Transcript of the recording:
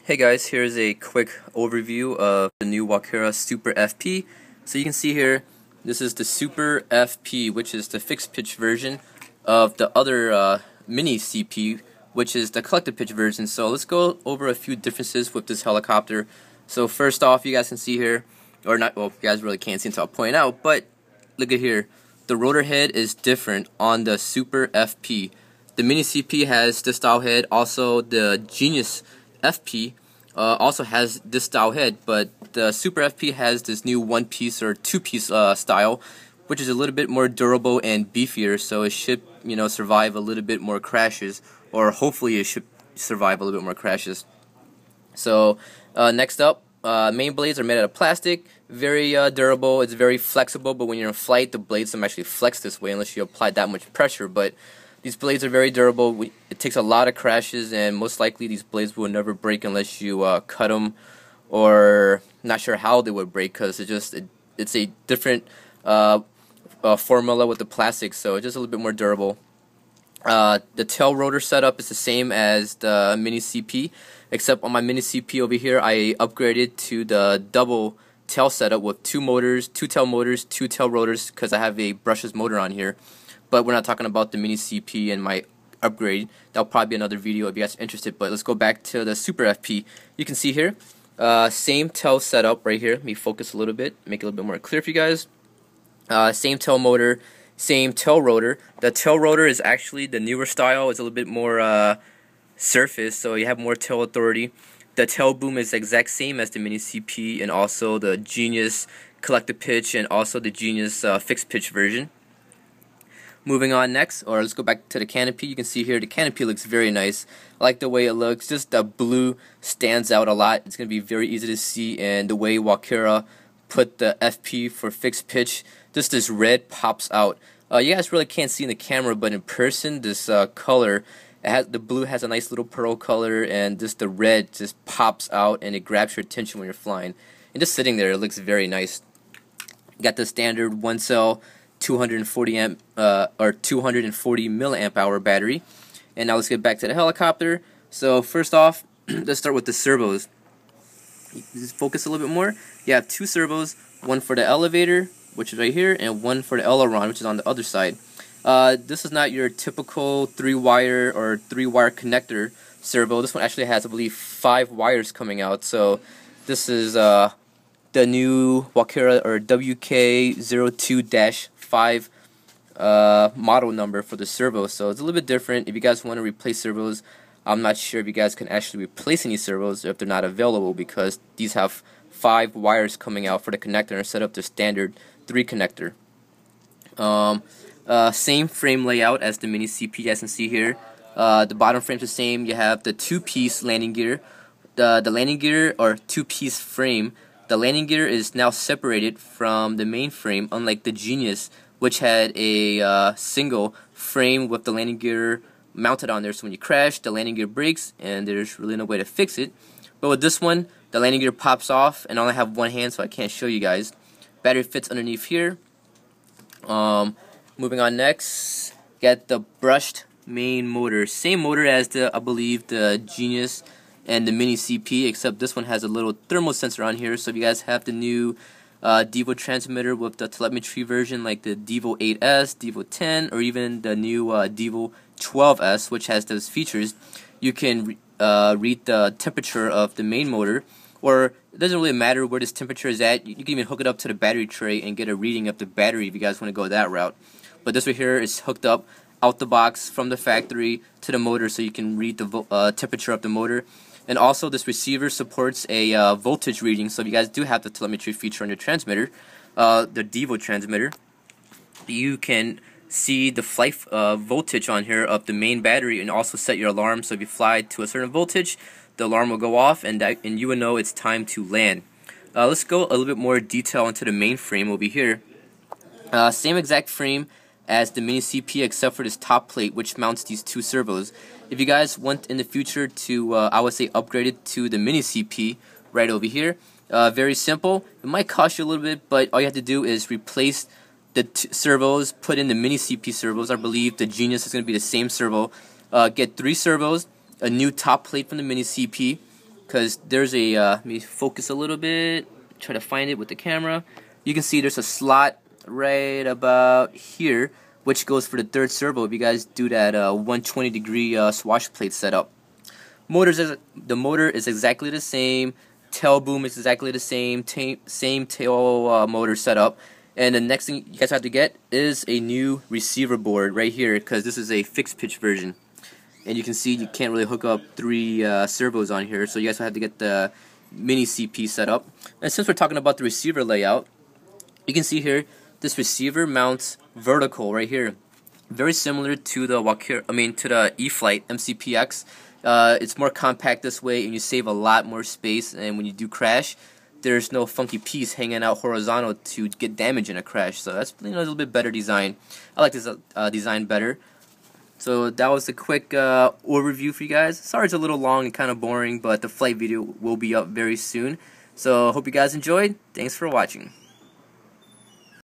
Hey guys, here's a quick overview of the new Walkera Super FP. So you can see here, this is the Super FP, which is the fixed pitch version of the other mini CP, which is the collective pitch version. So let's go over a few differences with this helicopter. So first off, you guys can see here, or not, well, you guys really can't see until I point out, but look at here. The rotor head is different on the Super FP. The mini CP has this style head, also the Genius FP also has this style head, but the Super FP has this new one-piece or two-piece style, which is a little bit more durable and beefier, so it should, survive a little bit more crashes, or hopefully it should survive a little bit more crashes. So next up, main blades are made out of plastic, very durable, it's very flexible, but when you're in flight, the blades don't actually flex this way unless you apply that much pressure, but these blades are very durable. It takes a lot of crashes, and most likely these blades will never break unless you cut them, or not sure how they would break, because it's a different formula with the plastic, so it's just a little bit more durable. The tail rotor setup is the same as the mini CP, except on my mini CP over here I upgraded to the double tail setup with two tail motors, two tail rotors, because I have a brushless motor on here. But we're not talking about the mini CP and my upgrade. That'll probably be another video if you guys are interested. But let's go back to the Super FP. You can see here, same tail setup right here. Let me focus a little bit, make it a little bit more clear for you guys. Same tail motor, same tail rotor. The tail rotor is actually the newer style. It's a little bit more surface, so you have more tail authority. The tail boom is the exact same as the mini CP, and also the Genius collective pitch, and also the Genius fixed pitch version. Moving on next, or let's go back to the canopy. You can see here the canopy looks very nice. I like the way it looks. Just the blue stands out a lot. It's going to be very easy to see, and the way Walkera put the FP for fixed pitch, just this red pops out. You guys really can't see in the camera, but in person, this color, the blue has a nice little pearl color, and just the red just pops out, and it grabs your attention when you're flying. And just sitting there, it looks very nice. You got the standard one cell 240 milliamp hour battery. And now let's get back to the helicopter. So first off, let's start with the servos. Just focus a little bit more. You have two servos, one for the elevator, which is right here, and one for the aileron, which is on the other side. This is not your typical 3-wire or 3-wire connector servo. This one actually has, I believe, 5 wires coming out. So this is the new Walkera or WK02-5 model number for the servos, so it's a little bit different. If you guys want to replace servos, I'm not sure if you guys can actually replace any servos if they're not available, because these have 5 wires coming out for the connector instead of the standard 3 connector. Same frame layout as the mini CP, you guys can see here. The bottom frame's the same. You have the 2-piece landing gear. The landing gear, or 2-piece frame, the landing gear is now separated from the mainframe, unlike the Genius, which had a single frame with the landing gear mounted on there. So when you crash, the landing gear breaks, and there's really no way to fix it. But with this one, the landing gear pops off, and I only have one hand, so I can't show you guys. Battery fits underneath here. Moving on next, get the brushed main motor. Same motor as I believe the Genius and the mini CP, except this one has a little thermal sensor on here. So if you guys have the new Devo transmitter with the telemetry version, like the Devo 8S, Devo 10, or even the new Devo 12S, which has those features, you can read the temperature of the main motor, or it doesn't really matter where this temperature is at. You can even hook it up to the battery tray and get a reading of the battery if you guys want to go that route. But this right here is hooked up out the box from the factory to the motor, so you can read the temperature of the motor. And also, this receiver supports a voltage reading, so if you guys do have the telemetry feature on your transmitter, the Devo transmitter, you can see the flight voltage on here of the main battery, and also set your alarm. So if you fly to a certain voltage, the alarm will go off, and you will know it's time to land. Let's go a little bit more detail into the main frame over here. Same exact frame as the mini CP, except for this top plate, which mounts these 2 servos. If you guys want in the future to, I would say, upgrade it to the mini CP right over here, very simple. It might cost you a little bit, but all you have to do is replace the servos, put in the mini CP servos. I believe the Genius is going to be the same servo. Get 3 servos, a new top plate from the mini CP, because there's a let me focus a little bit, try to find it with the camera. You can see there's a slot right about here, which goes for the third servo if you guys do that 120-degree swash plate setup. The motor is exactly the same. Tail boom is exactly the same. Same tail motor setup. And the next thing you guys have to get is a new receiver board right here, because this is a fixed pitch version. And you can see you can't really hook up 3 servos on here, so you guys have to get the mini CP set up. And since we're talking about the receiver layout, you can see here this receiver mounts vertical right here, very similar to the to the E-Flight MCPX. It's more compact this way, and you save a lot more space. And when you do crash, there's no funky piece hanging out horizontal to get damage in a crash. So that's a little bit better design. I like this design better. So that was a quick overview for you guys. Sorry it's a little long and kind of boring, but the flight video will be up very soon. So hope you guys enjoyed. Thanks for watching.